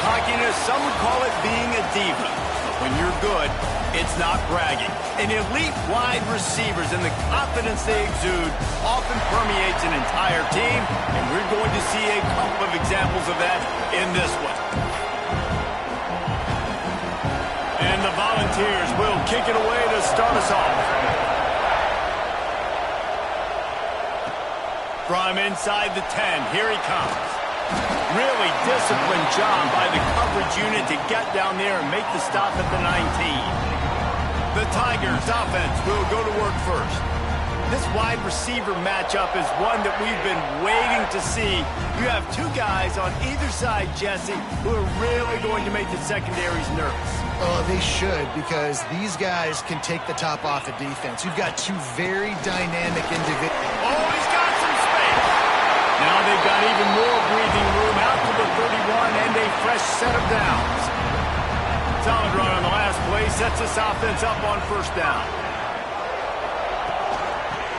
cockiness, some would call it being a diva. But when you're good, it's not bragging. And elite wide receivers and the confidence they exude often permeates an entire team, and we're going to see a couple of examples of that in this one. And the Volunteers will kick it away to start us off. From inside the 10, here he comes. Really disciplined job by the coverage unit to get down there and make the stop at the 19. The Tigers offense will go to work first. This wide receiver matchup is one that we've been waiting to see. You have two guys on either side, Jesse, who are really going to make the secondaries nervous. Oh, they should, because these guys can take the top off the defense. You've got two very dynamic individuals. Oh, he's got some space. Now they've got even more breathing room out to the 31 and a fresh set of downs. Solid run on the last play, sets this offense up on first down.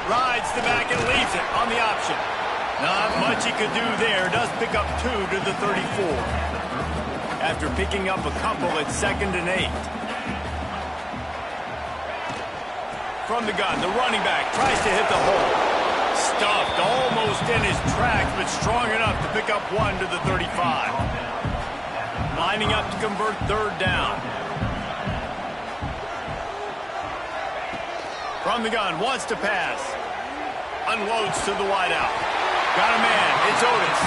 Rides the back and leaves it on the option. Not much he could do there. Does pick up 2 to the 34. After picking up a couple at 2nd and 8. From the gun, the running back tries to hit the hole. Stuffed almost in his tracks, but strong enough to pick up 1 to the 35. Lining up to convert 3rd down. From the gun, wants to pass. Unloads to the wideout. Got a man, it's Otis.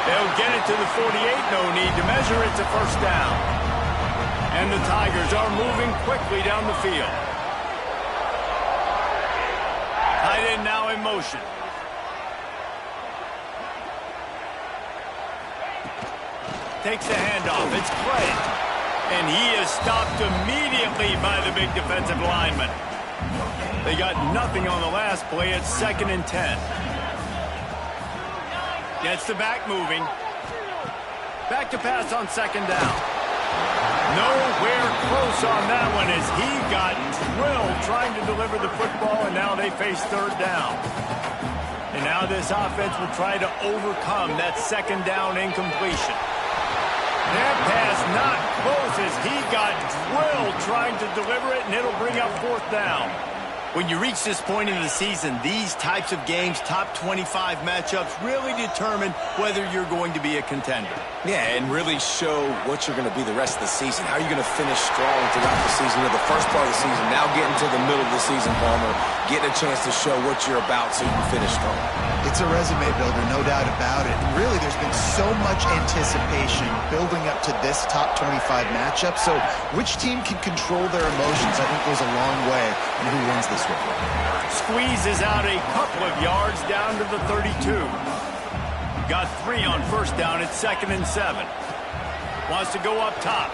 They'll get it to the 48, no need to measure it to first down. And the Tigers are moving quickly down the field. Tight end now in motion. Takes the handoff. It's Clay. And he is stopped immediately by the big defensive lineman. They got nothing on the last play. It's 2nd and 10. Gets the back moving. Back to pass on 2nd down. Nowhere close on that one as he got drilled trying to deliver the football, and now they face 3rd down. And now this offense will try to overcome that 2nd down incompletion. That pass not close as he got drilled trying to deliver it, and it'll bring up 4th down. When you reach this point in the season, these types of games, top 25 matchups, really determine whether you're going to be a contender. Yeah, and really show what you're going to be the rest of the season. How are you going to finish strong throughout the season? The first part of the season, now getting to the middle of the season, Palmer, getting a chance to show what you're about so you can finish strong. It's a resume builder, no doubt about it. And really, there's been so much anticipation building up to this top 25 matchup. So which team can control their emotions, I think, goes a long way in who wins this one. Squeezes out a couple of yards down to the 32. Got 3 on first down at 2nd and 7. Wants to go up top.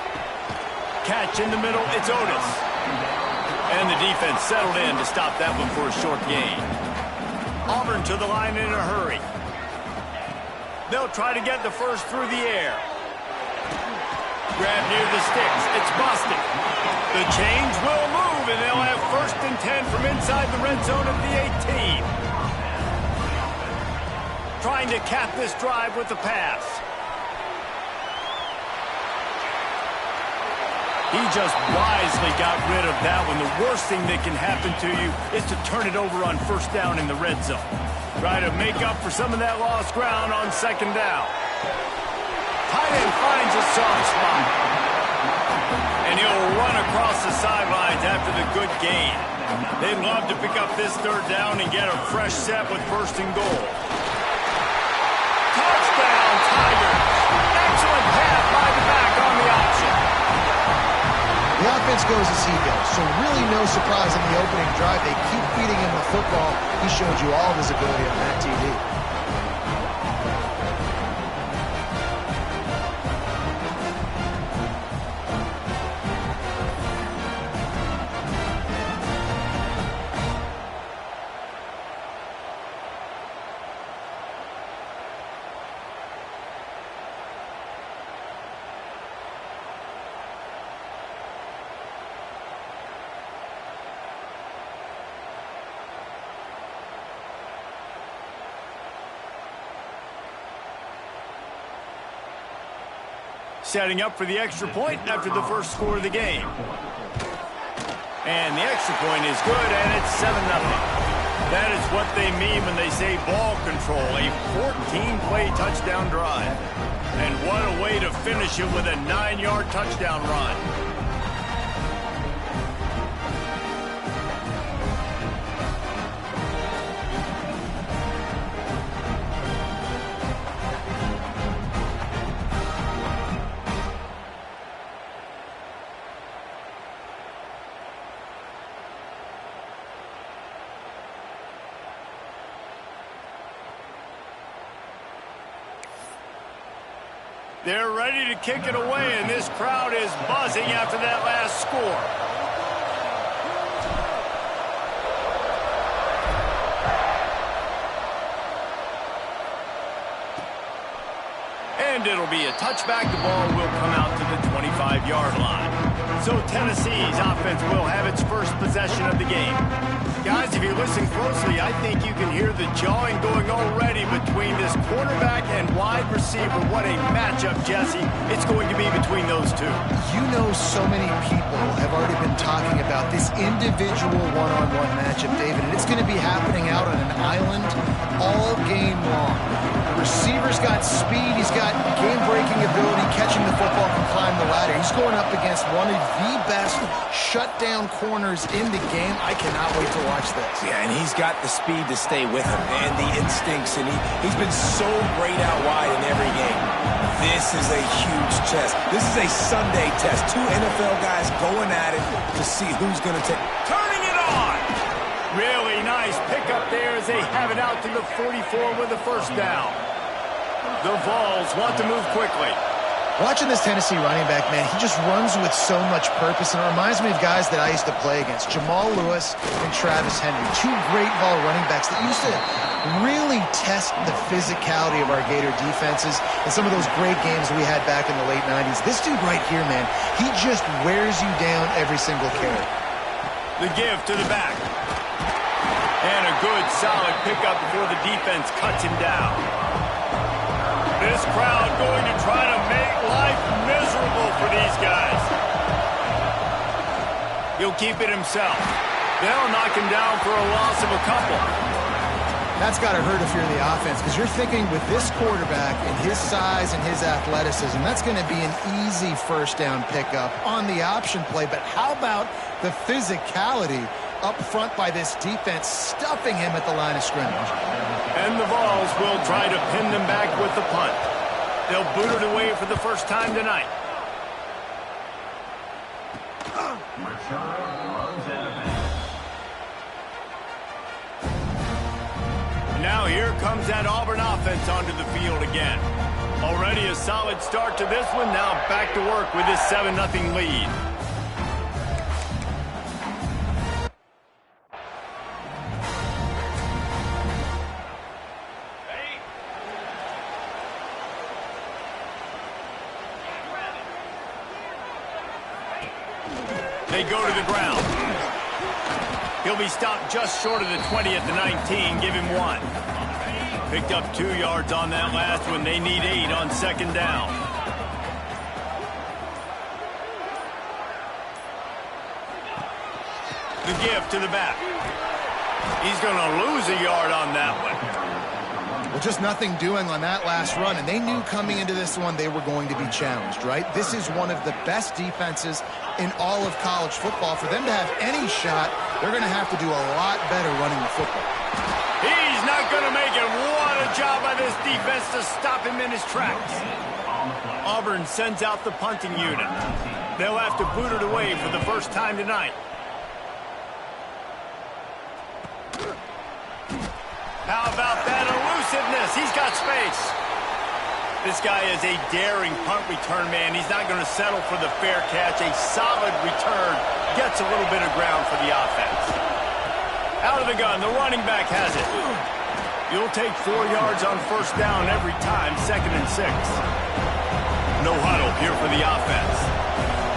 Catch in the middle, it's Otis. And the defense settled in to stop that one for a short gain. Auburn to the line in a hurry. They'll try to get the first through the air. Grab near the sticks, it's busted. The chains will move, and they'll have 1st and 10 from inside the red zone at the 18. Trying to cap this drive with the pass. He just wisely got rid of that one. The worst thing that can happen to you is to turn it over on first down in the red zone. Try to make up for some of that lost ground on 2nd down. Tight end finds a soft spot. And he'll run across the sidelines after the good gain. They'd love to pick up this 3rd down and get a fresh set with 1st and goal. Touchdown, Tigers. Excellent pass by the back on the option. The offense goes as he goes, so really no surprise in the opening drive. They keep feeding him the football. He showed you all of his ability on that TV. setting up for the extra point after the first score of the game. And the extra point is good, and it's 7-0. That is what they mean when they say ball control, a 14-play touchdown drive. And what a way to finish it with a 9-yard touchdown run. They're ready to kick it away, and this crowd is buzzing after that last score. And it'll be a touchback. The ball will come out to the 25-yard line. So Tennessee's offense will have its first possession of the game. Guys, if you listen closely, I think you can hear the jawing going already between this quarterback and wide receiver. What a matchup, Jesse. It's going to be between those two. You know, so many people have already been talking about this individual one-on-one matchup, David, and it's going to be happening out on an island all game long. The receiver's got speed. He's got game-breaking ability, catching the football, can climb the ladder. He's going up against one of the best shutdown corners in the game. I cannot wait to watch this. Yeah, and he's got the speed to stay with him and the instincts, and he's been so great out wide in every game. This is a huge test. This is a Sunday test. Two NFL guys going at it to see who's going to take. Turning it on! Really nice pickup there as they have it out to the 44 with a first down. The Vols want to move quickly. Watching this Tennessee running back, man, he just runs with so much purpose, and it reminds me of guys that I used to play against, Jamal Lewis and Travis Henry, two great Vol running backs that used to really test the physicality of our Gator defenses in some of those great games we had back in the late 90s. This dude right here, man, he just wears you down every single carry. The give to the back. And a good, solid pickup before the defense cuts him down. This crowd going to try to make life miserable for these guys. He'll keep it himself. They'll knock him down for a loss of a couple. That's got to hurt if you're the offense, because you're thinking with this quarterback and his size and his athleticism, that's going to be an easy first down pickup on the option play. But how about the physicality up front by this defense, stuffing him at the line of scrimmage? And the Vols will try to pin them back with the punt. They'll boot it away for the first time tonight. Now here comes that Auburn offense onto the field again. Already a solid start to this one. Now back to work with this 7-0 lead. They go to the ground. He'll be stopped just short of the 20 at the 19. Give him 1. Picked up 2 yards on that last one. They need 8 on second down. The give to the back. He's going to lose a yard on that one. Well, just nothing doing on that last run, and they knew coming into this one they were going to be challenged, right? This is one of the best defenses in all of college football. For them to have any shot, they're going to have to do a lot better running the football. He's not going to make it. What a job by this defense to stop him in his tracks. Auburn sends out the punting unit. They'll have to boot it away for the first time tonight. How about that elusiveness? He's got space. This guy is a daring punt return man. He's not going to settle for the fair catch. A solid return gets a little bit of ground for the offense. Out of the gun, the running back has it. You'll take 4 yards on first down every time, 2nd and 6. No huddle here for the offense.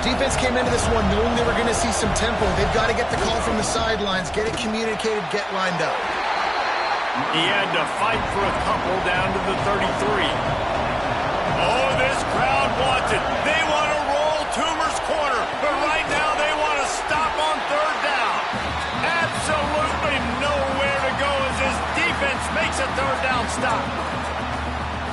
Defense came into this one knowing they were going to see some tempo. They've got to get the call from the sidelines, get it communicated, get lined up. He had to fight for a couple down to the 33. Oh, this crowd wants it.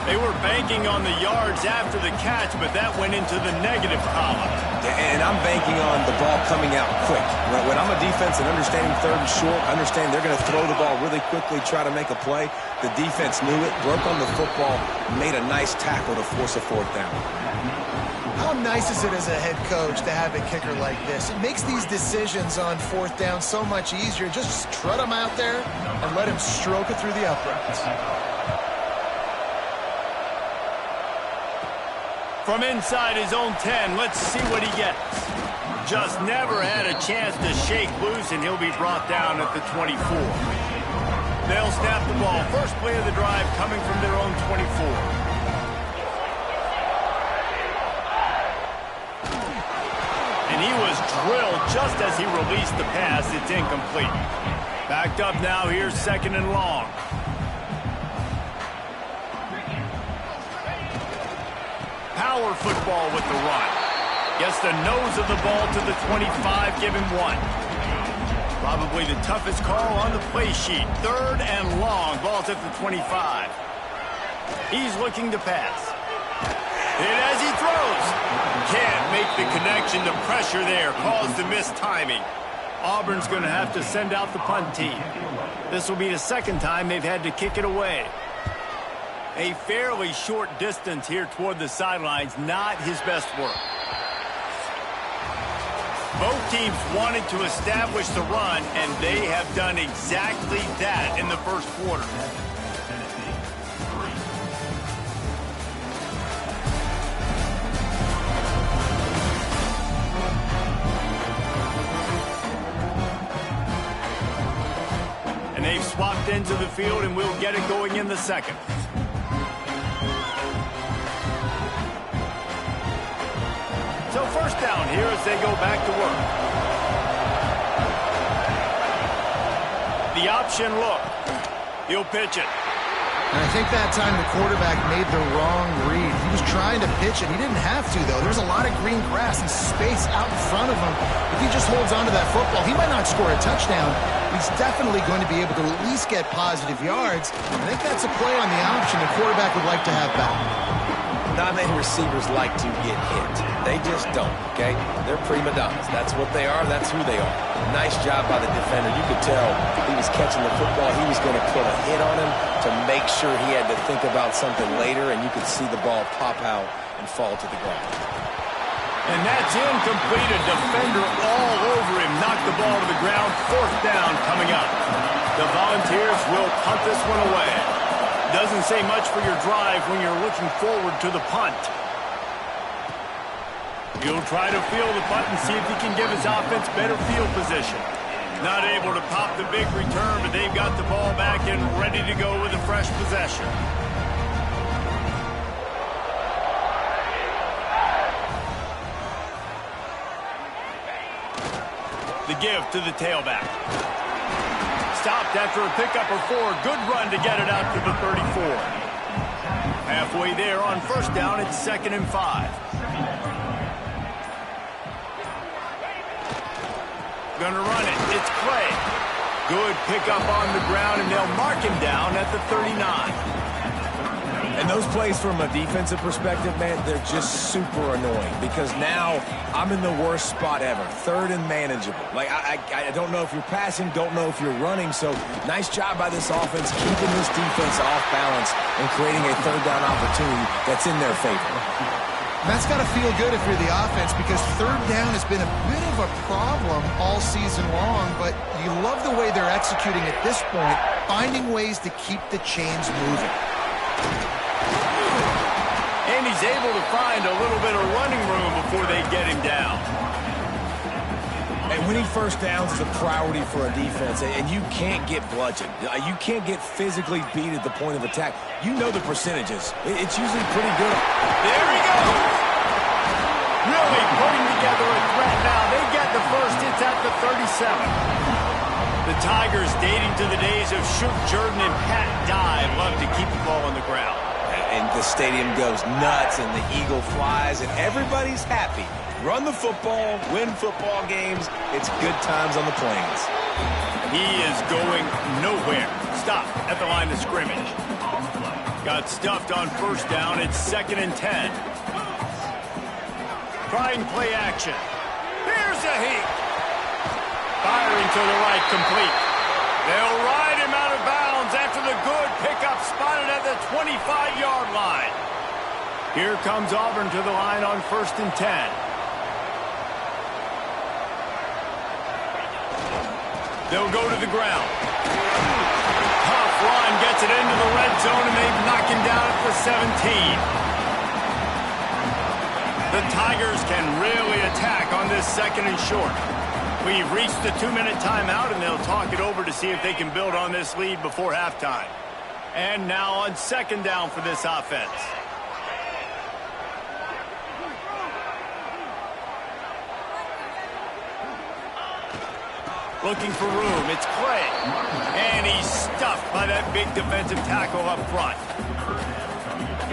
They were banking on the yards after the catch, but that went into the negative column. And I'm banking on the ball coming out quick. When I'm a defense and understanding third and short, understand they're going to throw the ball really quickly, try to make a play. The defense knew it, broke on the football, made a nice tackle to force a fourth down. How nice is it as a head coach to have a kicker like this? It makes these decisions on fourth down so much easier. Just strut him out there and let him stroke it through the uprights. From inside his own 10, let's see what he gets. Just never had a chance to shake loose, and he'll be brought down at the 24. They'll snap the ball. First play of the drive coming from their own 24. And he was drilled just as he released the pass. It's incomplete. Backed up now. Here's second and long. Power football with the run. Gets the nose of the ball to the 25, give him 1. Probably the toughest call on the play sheet. Third and long. Ball's at the 25. He's looking to pass. And as he throws, can't make the connection. The pressure there caused the missed timing. Auburn's going to have to send out the punt team. This will be the second time they've had to kick it away. A fairly short distance here toward the sidelines, not his best work. Both teams wanted to establish the run, and they have done exactly that in the first quarter. And they've swapped into the field, and we'll get it going in the second. So first down here as they go back to work. The option look. He'll pitch it. And I think that time the quarterback made the wrong read. He was trying to pitch it. He didn't have to, though. There's a lot of green grass and space out in front of him. If he just holds on to that football, he might not score a touchdown. He's definitely going to be able to at least get positive yards. I think that's a play on the option the quarterback would like to have back. Not many receivers like to get hit. They just don't, okay? They're prima donnas. That's what they are. That's who they are. Nice job by the defender. You could tell he was catching the football. He was going to put a hit on him to make sure he had to think about something later, and you could see the ball pop out and fall to the ground. And that's incomplete. A defender all over him. Knocked the ball to the ground. Fourth down coming up. The Volunteers will punt this one away. Doesn't say much for your drive when you're looking forward to the punt. He'll try to field the punt and see if he can give his offense better field position. Not able to pop the big return, but they've got the ball back and ready to go with a fresh possession. The give to the tailback. Stopped after a pickup of 4. Good run to get it out to the 34. Halfway there on first down, it's 2nd and 5. Gonna run it. It's Clay. Good pickup on the ground, and they'll mark him down at the 39. And those plays from a defensive perspective, man, they're just super annoying because now I'm in the worst spot ever. Third and manageable. Like, I don't know if you're passing, don't know if you're running. So nice job by this offense keeping this defense off balance and creating a third down opportunity that's in their favor. That's got to feel good if you're the offense because third down has been a bit of a problem all season long, but you love the way they're executing at this point, finding ways to keep the chains moving. And he's able to find a little bit of running room before they get him down. And winning first downs is a priority for a defense, and you can't get bludgeoned. You can't get physically beat at the point of attack. You know the percentages. It's usually pretty good. There he goes. Really putting together a threat now. They get the first. It's at the 37. The Tigers, dating to the days of Shook Jordan and Pat Dye, love to keep the ball on the ground. And the stadium goes nuts, and the eagle flies, and everybody's happy. Run the football, win football games. It's good times on the plains. He is going nowhere. Stop at the line of scrimmage. Got stuffed on first down. It's 2nd and 10. Trying play action. Here's a heat. Firing to the right, complete. They'll ride him out of bounds after the good pickup spotted at the 25-yard line. Here comes Auburn to the line on 1st and 10. They'll go to the ground. Tough run gets it into the red zone, and they knock him down at the 17. The Tigers can really attack on this 2nd and short. We've reached the 2-minute timeout, and they'll talk it over to see if they can build on this lead before halftime. And now on 2nd down for this offense. Looking for room. It's Clay. And he's stuffed by that big defensive tackle up front.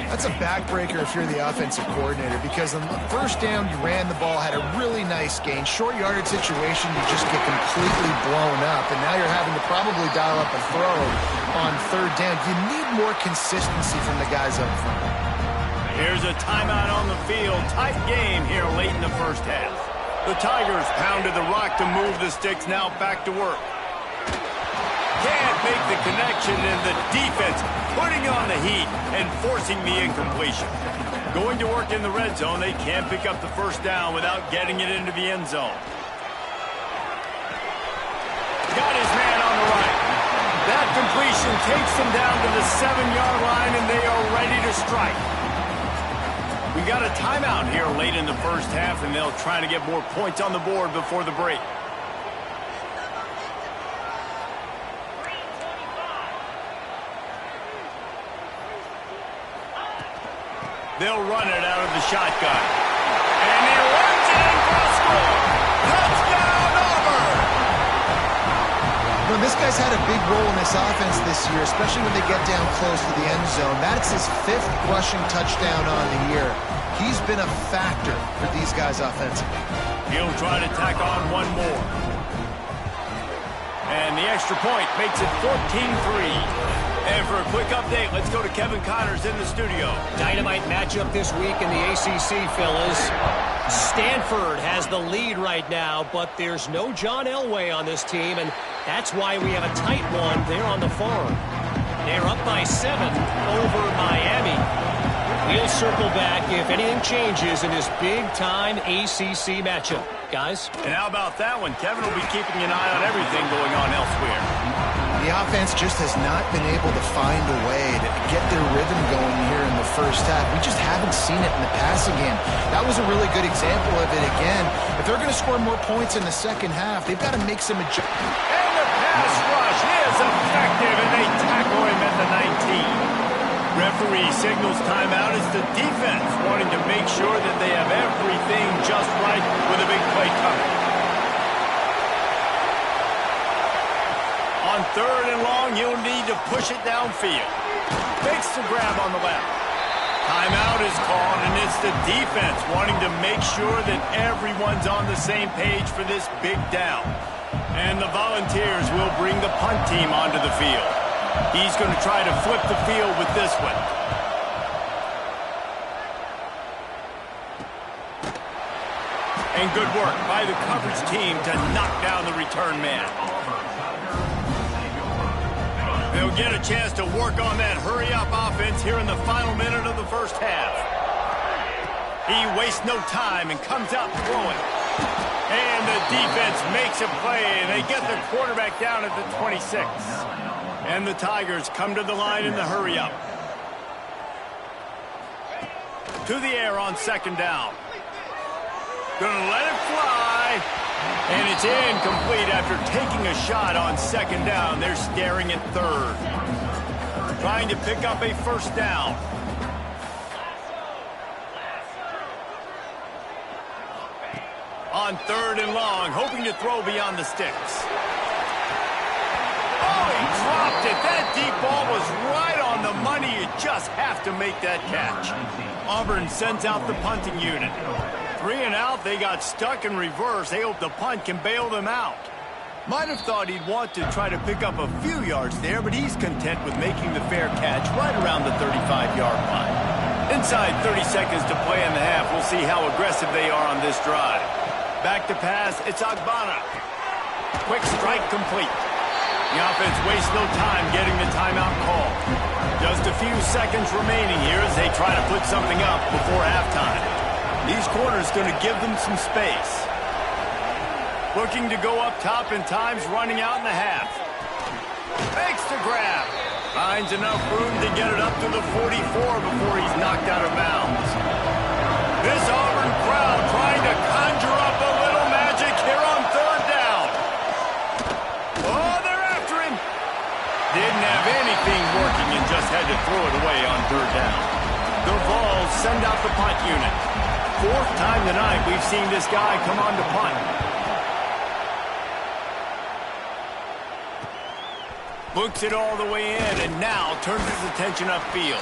That's a backbreaker if you're the offensive coordinator, because on the first down, you ran the ball, had a really nice gain. Short yardage situation, you just get completely blown up, and now you're having to probably dial up a throw on 3rd down. You need more consistency from the guys up front. Here's a timeout on the field. Tight game here late in the first half. The Tigers pounded the rock to move the sticks, now back to work. Can't make the connection, and the defense putting on the heat and forcing the incompletion. Going to work in the red zone, they can't pick up the first down without getting it into the end zone. Got his man on the right. That completion takes them down to the 7-yard line, and they are ready to strike. We got a timeout here late in the first half, and they'll try to get more points on the board before the break. They'll run it out of the shotgun. And he runs it in for a score. Touchdown, Auburn! Well, this guy's had a big role in this offense this year, especially when they get down close to the end zone. That's his 5th rushing touchdown on the year. He's been a factor for these guys offensively. He'll try to tack on one more. And the extra point makes it 14-3. And for a quick update, let's go to Kevin Connors in the studio. Dynamite matchup this week in the ACC, fellas. Stanford has the lead right now, but there's no John Elway on this team, and that's why we have a tight one there on the farm. They're up by 7 over Miami. We'll circle back if anything changes in this big-time ACC matchup. Guys? And how about that one? Kevin will be keeping an eye on everything going on elsewhere. The offense just has not been able to find a way to get their rhythm going here in the first half. We just haven't seen it in the passing game. That was a really good example of it again. If they're going to score more points in the second half, they've got to make some adjustments. And the pass rush is effective, and they tackle him at the 19. Referee signals timeout as the defense wanting to make sure that they have everything just right with a big play coming. On 3rd and long, you'll need to push it downfield. Makes the grab on the left. Timeout is called, and it's the defense wanting to make sure that everyone's on the same page for this big down. And the Volunteers will bring the punt team onto the field. He's going to try to flip the field with this one. And good work by the coverage team to knock down the return man. They'll get a chance to work on that hurry-up offense here in the final minute of the first half. He wastes no time and comes out throwing. And the defense makes a play, and they get the quarterback down at the 26. And the Tigers come to the line in the hurry-up. To the air on 2nd down. Gonna let it fly. And it's incomplete after taking a shot on 2nd down. They're staring at 3rd. Trying to pick up a first down. On 3rd and long, hoping to throw beyond the sticks. Oh, he dropped it. That deep ball was right on the money. You just have to make that catch. Auburn sends out the punting unit. 3 and out, they got stuck in reverse. They hope the punt can bail them out. Might have thought he'd want to try to pick up a few yards there, but he's content with making the fair catch right around the 35-yard line. Inside 30 seconds to play in the half, we'll see how aggressive they are on this drive. Back to pass, it's Agbana. Quick strike complete. The offense wastes no time getting the timeout call. Just a few seconds remaining here as they try to put something up before halftime. These corners going to give them some space. Looking to go up top, and time's running out in the half. Makes the grab. Finds enough room to get it up to the 44 before he's knocked out of bounds. This Auburn crowd trying to conjure up a little magic here on third down. Oh, they're after him. Didn't have anything working and just had to throw it away on third down. The Vols send out the punt unit. Fourth time tonight we've seen this guy come on to punt. Books it all the way in and now turns his attention upfield.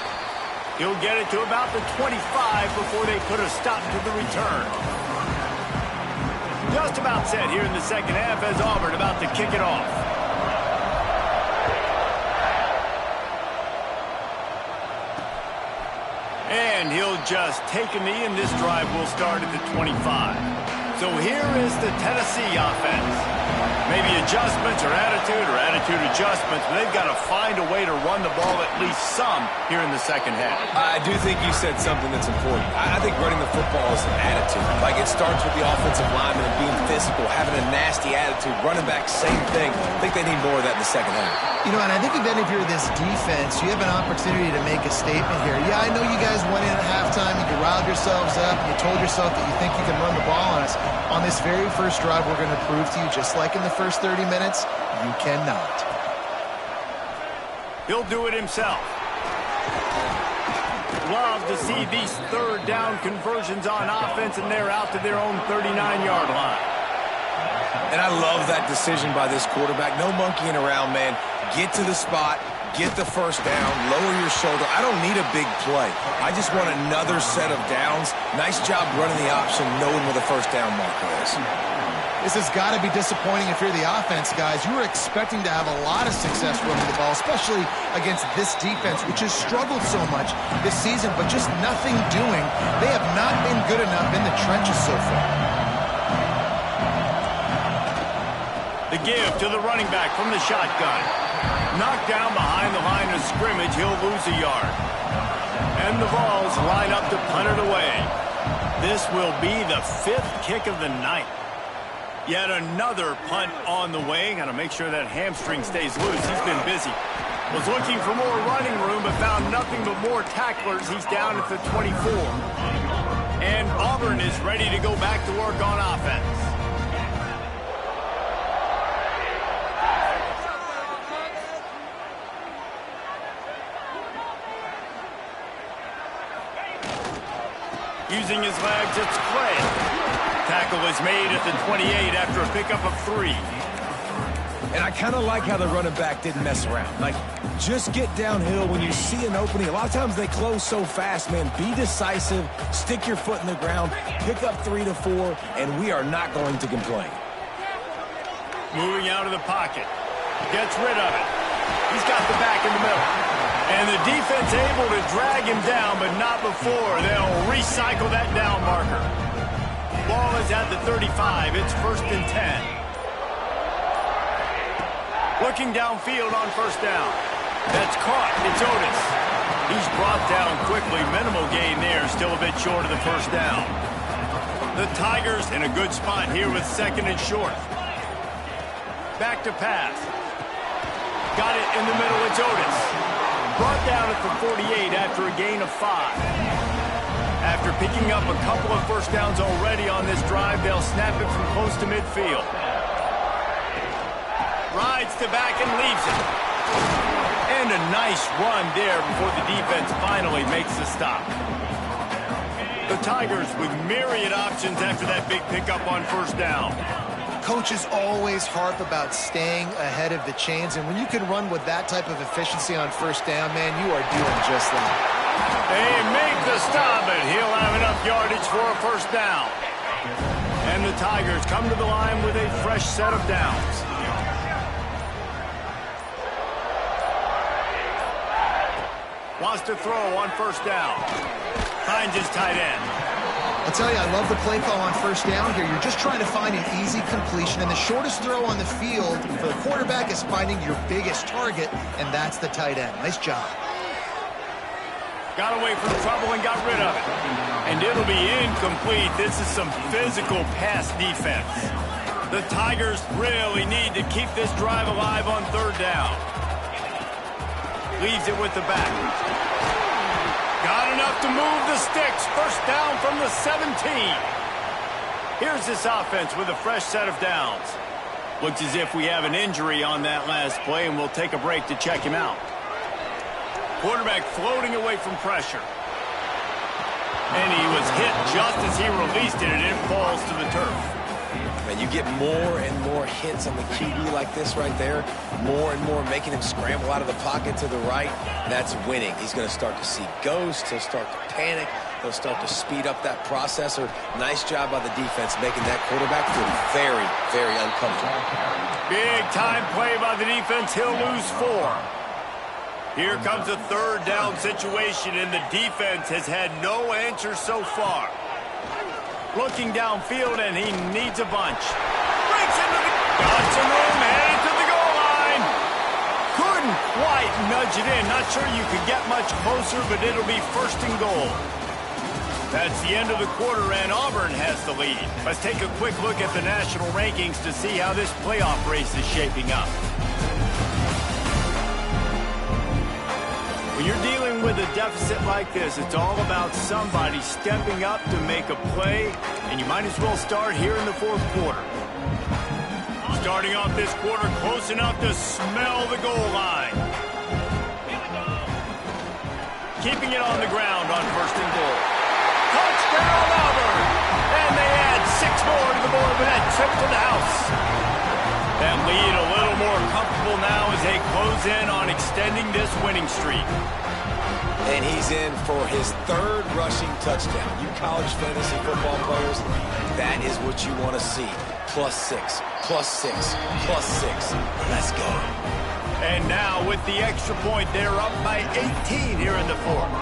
He'll get it to about the 25 before they put a stop to the return. Just about set here in the second half as Auburn about to kick it off. And he'll just take a knee, and this drive will start at the 25. So here is the Tennessee offense. Maybe adjustments or attitude adjustments, but they've got to find a way to run the ball at least some here in the second half. I do think you said something that's important. I think running the football is an attitude. Like, it starts with the offensive lineman and being physical, having a nasty attitude. Running back, same thing. I think they need more of that in the second half. You know, and I think then if you're this defense, you have an opportunity to make a statement here. Yeah, I know you guys went in at halftime, you riled yourselves up, and you told yourself that you think you can run the ball on us. On this very first drive, we're going to prove to you, just like in the first 30 minutes, you cannot. He'll do it himself. Love to see these third down conversions on offense, and they're out to their own 39-yard line. And I love that decision by this quarterback. No monkeying around, man. Get to the spot, get the first down, lower your shoulder. I don't need a big play. I just want another set of downs. Nice job running the option, knowing where the first down marker is. This has got to be disappointing if you're the offense, guys. You were expecting to have a lot of success running the ball, especially against this defense, which has struggled so much this season, but just nothing doing. They have not been good enough in the trenches so far. The give to the running back from the shotgun. Knocked down behind the line of scrimmage, he'll lose a yard. And the Vols line up to punt it away. This will be the fifth kick of the night. Yet another punt on the way. Got to make sure that hamstring stays loose. He's been busy. Was looking for more running room, but found nothing but more tacklers. He's down at the 24. And Auburn is ready to go back to work on offense. Using his legs, it's Clay. Tackle is made at the 28 after a pickup of 3. And I kind of like how the running back didn't mess around. Like, just get downhill when you see an opening. A lot of times they close so fast, man. Be decisive, stick your foot in the ground, pick up 3 to 4, and we are not going to complain. Moving out of the pocket. Gets rid of it. He's got the back in the middle. And the defense able to drag him down, but not before. They'll recycle that down marker. Ball is at the 35. It's 1st and 10. Looking downfield on first down. That's caught. It's Otis. He's brought down quickly. Minimal gain there. Still a bit short of the first down. The Tigers in a good spot here with 2nd and short. Back to pass. Got it in the middle. It's Otis. Brought down at the 48 after a gain of 5. After picking up a couple of first downs already on this drive, they'll snap it from close to midfield. Rides to back and leaves it. And a nice run there before the defense finally makes the stop. The Tigers with myriad options after that big pickup on first down. Coaches always harp about staying ahead of the chains, and when you can run with that type of efficiency on first down, man, you are doing just that. They make the stop, and he'll have enough yardage for a first down. And the Tigers come to the line with a fresh set of downs. Wants to throw on first down. Finds his tight end. I'll tell you, I love the play call on first down here. You're just trying to find an easy completion, and the shortest throw on the field for the quarterback is finding your biggest target, and that's the tight end. Nice job. Got away from trouble and got rid of it. And it'll be incomplete. This is some physical pass defense. The Tigers really need to keep this drive alive on third down. Leaves it with the back. Got enough to move the sticks. First down from the 17. Here's this offense with a fresh set of downs. Looks as if we have an injury on that last play, and we'll take a break to check him out. Quarterback floating away from pressure. And he was hit just as he released it, and it falls to the turf. And you get more and more hits on the QB like this right there. More and more making him scramble out of the pocket to the right. That's winning. He's going to start to see ghosts. He'll start to panic. He'll start to speed up that processor. Nice job by the defense making that quarterback feel very, very uncomfortable. Big time play by the defense. He'll lose 4. Here comes a third down situation, and the defense has had no answer so far. Looking downfield, and he needs a bunch. Breaks into the... Got some room, headed to the goal line. Couldn't quite nudge it in. Not sure you could get much closer, but it'll be first and goal. That's the end of the quarter, and Auburn has the lead. Let's take a quick look at the national rankings to see how this playoff race is shaping up. When you're dealing with a deficit like this, it's all about somebody stepping up to make a play, and you might as well start here in the fourth quarter. Starting off this quarter close enough to smell the goal line. Keeping it on the ground on first and goal. Touchdown, Auburn! And they add 6 more to the board with that trip to the house. That lead a little more comfortable now as they close in on extending this winning streak. And he's in for his 3rd rushing touchdown. You college fantasy football players, that is what you want to see. +6, +6, +6. Let's go. And now with the extra point, they're up by 18 here in the fourth.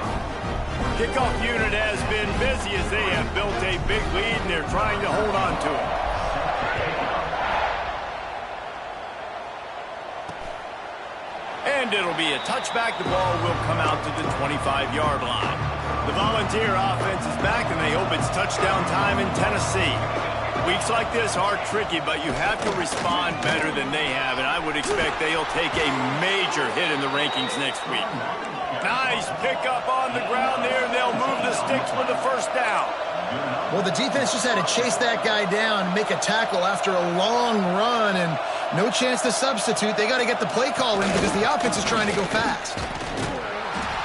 Kickoff unit has been busy as they have built a big lead, and they're trying to hold on to it. And it'll be a touchback. The ball will come out to the 25-yard line. The Volunteer offense is back, and they hope it's touchdown time in Tennessee. Weeks like this are tricky, but you have to respond better than they have, and I would expect they'll take a major hit in the rankings next week. Nice pickup on the ground there, and they'll move the sticks with the first down. Well, the defense just had to chase that guy down and make a tackle after a long run, and no chance to substitute. They got to get the play call in because the offense is trying to go fast.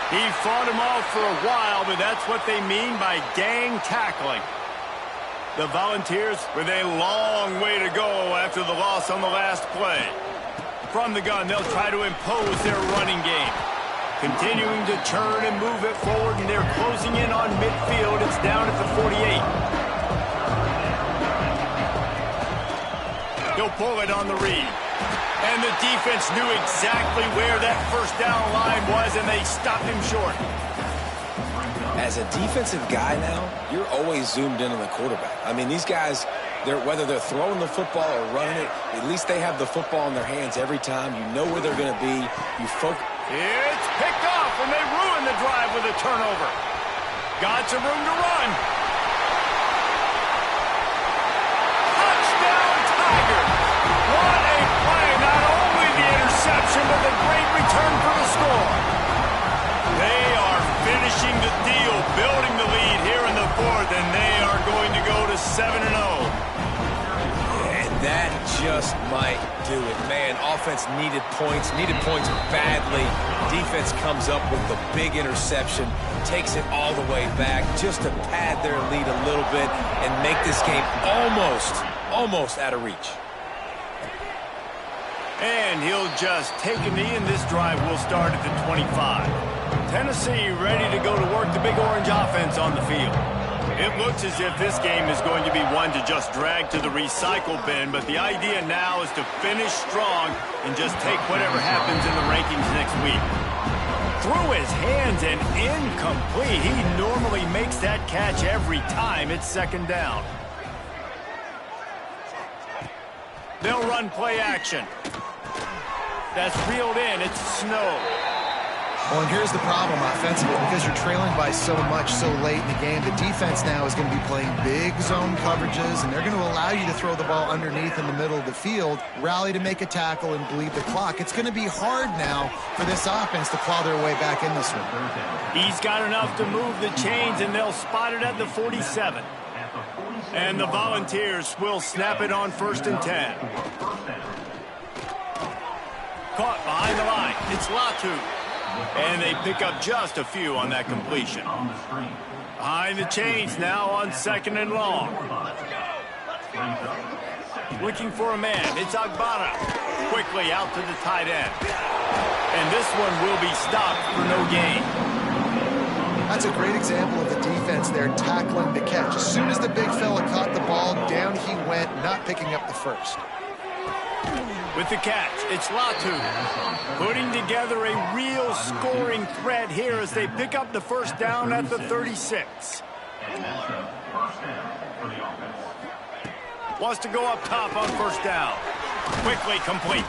He fought him off for a while, but that's what they mean by gang tackling. The Volunteers with a long way to go after the loss on the last play. From the gun, they'll try to impose their running game. Continuing to turn and move it forward, and they're closing in on midfield. It's down at the 48. He'll pull it on the read. And the defense knew exactly where that first down line was, and they stopped him short. As a defensive guy now, you're always zoomed in on the quarterback. I mean, these guys, whether they're throwing the football or running it, at least they have the football in their hands every time. You know where they're going to be. You focus. It's picked off, and they ruin the drive with a turnover. Got some room to run. Touchdown, Tigers. What a play. Not only the interception, but the great return for the score. They are finishing the deal, building the lead here in the fourth, and they are going to go to 7-0. And that just might do it. Man, offense needed points badly. Defense comes up with the big interception, takes it all the way back just to pad their lead a little bit and make this game almost out of reach. And he'll just take a knee, and this drive will start at the 25. Tennessee ready to go to work the Big Orange offense on the field. It looks as if this game is going to be one to just drag to the recycle bin, but the idea now is to finish strong and just take whatever happens in the rankings next week. Through his hands and incomplete. He normally makes that catch every time. It's second down. They'll run play action. That's reeled in. It's Snow. Well, and here's the problem offensively. Because you're trailing by so much so late in the game, the defense now is going to be playing big zone coverages, and they're going to allow you to throw the ball underneath in the middle of the field, rally to make a tackle, and bleed the clock. It's going to be hard now for this offense to claw their way back in this one. He's got enough to move the chains, and they'll spot it at the 47. And the Volunteers will snap it on 1st and 10. Caught behind the line. It's Latu. And they pick up just a few on that completion. Behind the chains now on 2nd and long. Looking for a man. It's Agbana. Quickly out to the tight end. And this one will be stopped for no gain. That's a great example of the defense there tackling the catch. As soon as the big fella caught the ball, down he went, not picking up the first. With the catch, it's Latu. Putting together a real scoring threat here as they pick up the first down at the 36. Wants to go up top on first down. Quickly complete.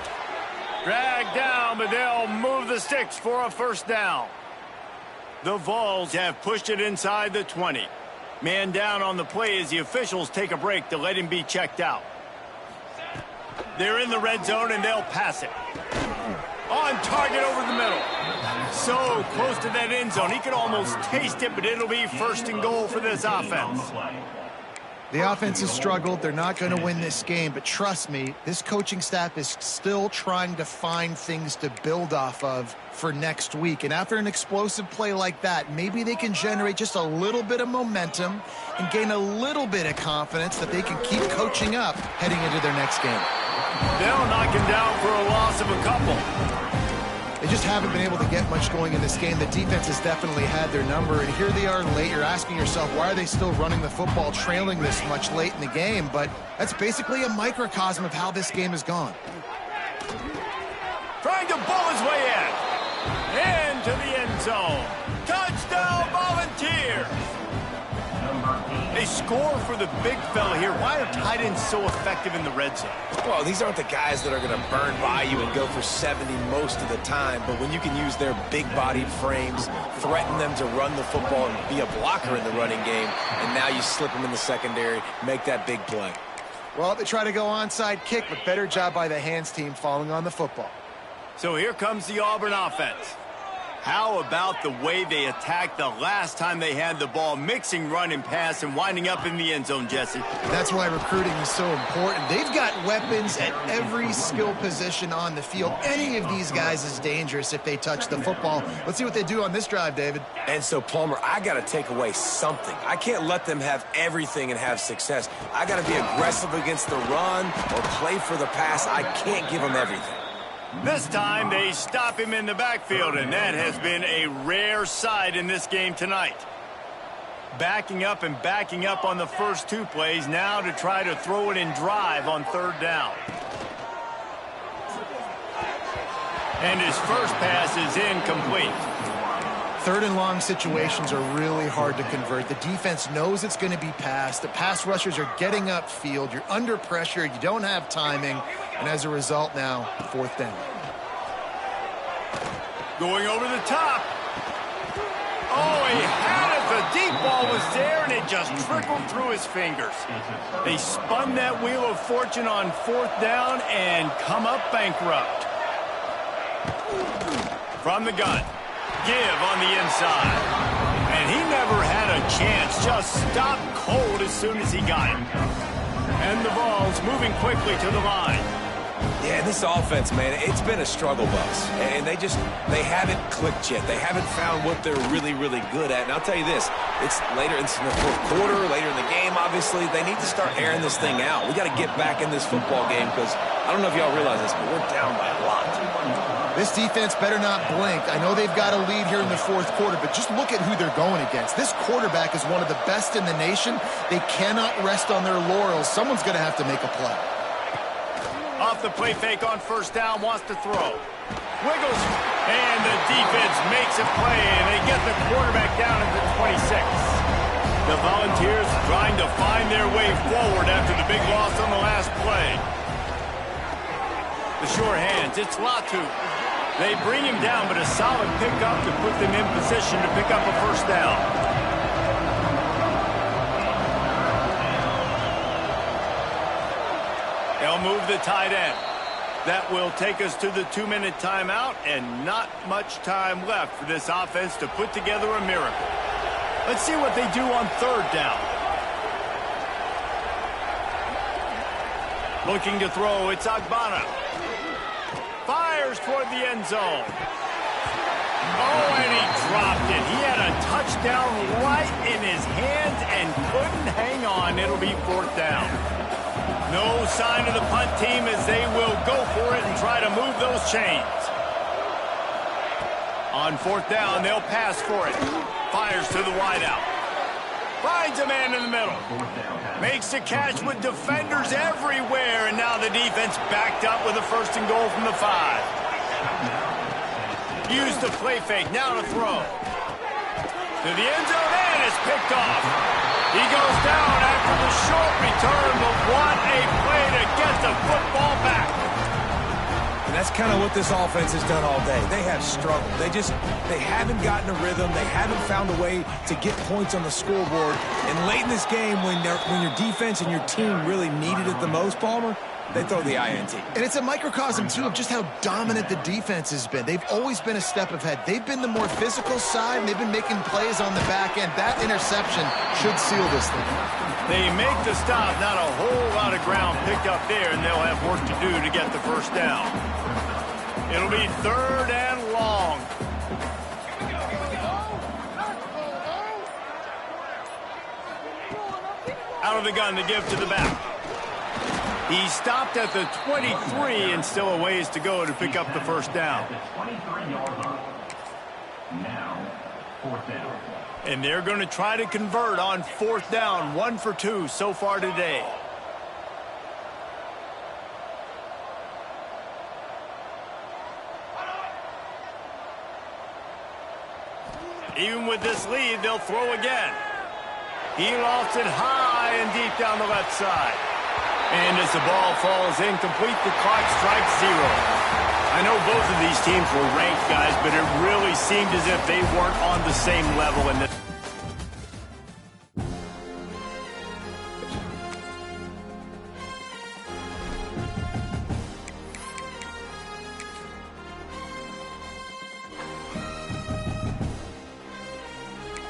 Dragged down, but they'll move the sticks for a first down. The Vols have pushed it inside the 20. Man down on the play as the officials take a break to let him be checked out. They're in the red zone, and they'll pass it. On target over the middle. So close to that end zone. He could almost taste it, but it'll be 1st and goal for this offense. The offense has struggled. They're not going to win this game, but trust me, this coaching staff is still trying to find things to build off of for next week. And after an explosive play like that, maybe they can generate just a little bit of momentum and gain a little bit of confidence that they can keep coaching up heading into their next game. They'll knock him down for a loss of a couple. They just haven't been able to get much going in this game. The defense has definitely had their number, and here they are late. You're asking yourself, why are they still running the football, trailing this much late in the game? But that's basically a microcosm of how this game has gone. Trying to bull his way in. Into the end zone. Touchdown, Volunteers. They score for the big fella here. Why are tight ends so effective in the red zone? Well, these aren't the guys that are going to burn by you and go for 70 most of the time, but when you can use their big-bodied frames, threaten them to run the football and be a blocker in the running game, and now you slip them in the secondary, make that big play. Well, they try to go onside kick, but better job by the hands team falling on the football. So here comes the Auburn offense. How about the way they attacked the last time they had the ball, mixing run and pass and winding up in the end zone, Jesse? That's why recruiting is so important. They've got weapons at every skill position on the field. Any of these guys is dangerous if they touch the football. Let's see what they do on this drive, David. And so, Palmer, I got to take away something. I can't let them have everything and have success. I got to be aggressive against the run or play for the pass. I can't give them everything. This time they stop him in the backfield, and that has been a rare sight in this game tonight. Backing up and backing up on the first two plays, now to try to throw it in drive on 3rd down. And his first pass is incomplete. 3rd and long situations are really hard to convert. The defense knows it's going to be passed. The pass rushers are getting upfield. You're under pressure. You don't have timing. And as a result now, 4th down. Going over the top. Oh, he had it. The deep ball was there, and it just trickled through his fingers. They spun that wheel of fortune on 4th down and come up bankrupt. From the gun. Give on the inside. And he never had a chance. Just stopped cold as soon as he got him. And the Vols moving quickly to the line. Yeah, this offense, man, it's been a struggle bus. And they haven't clicked yet. They haven't found what they're really, really good at. And I'll tell you this, it's later in the 4th quarter, later in the game, obviously. They need to start airing this thing out. We got to get back in this football game because I don't know if y'all realize this, but we're down by a lot. This defense better not blink. I know they've got a lead here in the 4th quarter, but just look at who they're going against. This quarterback is one of the best in the nation. They cannot rest on their laurels. Someone's going to have to make a play. Off the play fake on 1st down, wants to throw. Wiggles. And the defense makes a play, and they get the quarterback down at the 26. The Volunteers trying to find their way forward after the big loss on the last play. The sure hands, it's Latu. They bring him down, but a solid pickup to put them in position to pick up a first down. They'll move the tight end. That will take us to the 2-minute timeout, and not much time left for this offense to put together a miracle. Let's see what they do on third down. Looking to throw, it's Agbana. Fires toward the end zone. Oh, and he dropped it. He had a touchdown right in his hands and couldn't hang on. It'll be fourth down. No sign of the punt team as they will go for it and try to move those chains. On fourth down, they'll pass for it. Fires to the wideout. Finds a man in the middle. Makes a catch with defenders everywhere, and now the defense backed up with a first and goal from the 5. Use the play fake, now to throw. To the end zone, and it's picked off. He goes down after the short return, but what a play to get the football back. And that's kind of what this offense has done all day. They have struggled. They haven't gotten a rhythm. They haven't found a way to get points on the scoreboard. And late in this game, when your defense and your team really needed it the most, Palmer, they throw the INT. And it's a microcosm, too, of just how dominant the defense has been. They've always been a step ahead. They've been the more physical side, and they've been making plays on the back end. That interception should seal this thing. They make the stop, not a whole lot of ground picked up there, and they'll have work to do to get the first down. It'll be third and long. Out of the gun to give to the back. He stopped at the 23 and still a ways to go to pick up the first down. Now, fourth down. And they're going to try to convert on fourth down. 1 for 2 so far today. Even with this lead, they'll throw again. He lofts it high and deep down the left side. And as the ball falls incomplete, the clock strikes 0. I know both of these teams were ranked, guys, but it really seemed as if they weren't on the same level in this.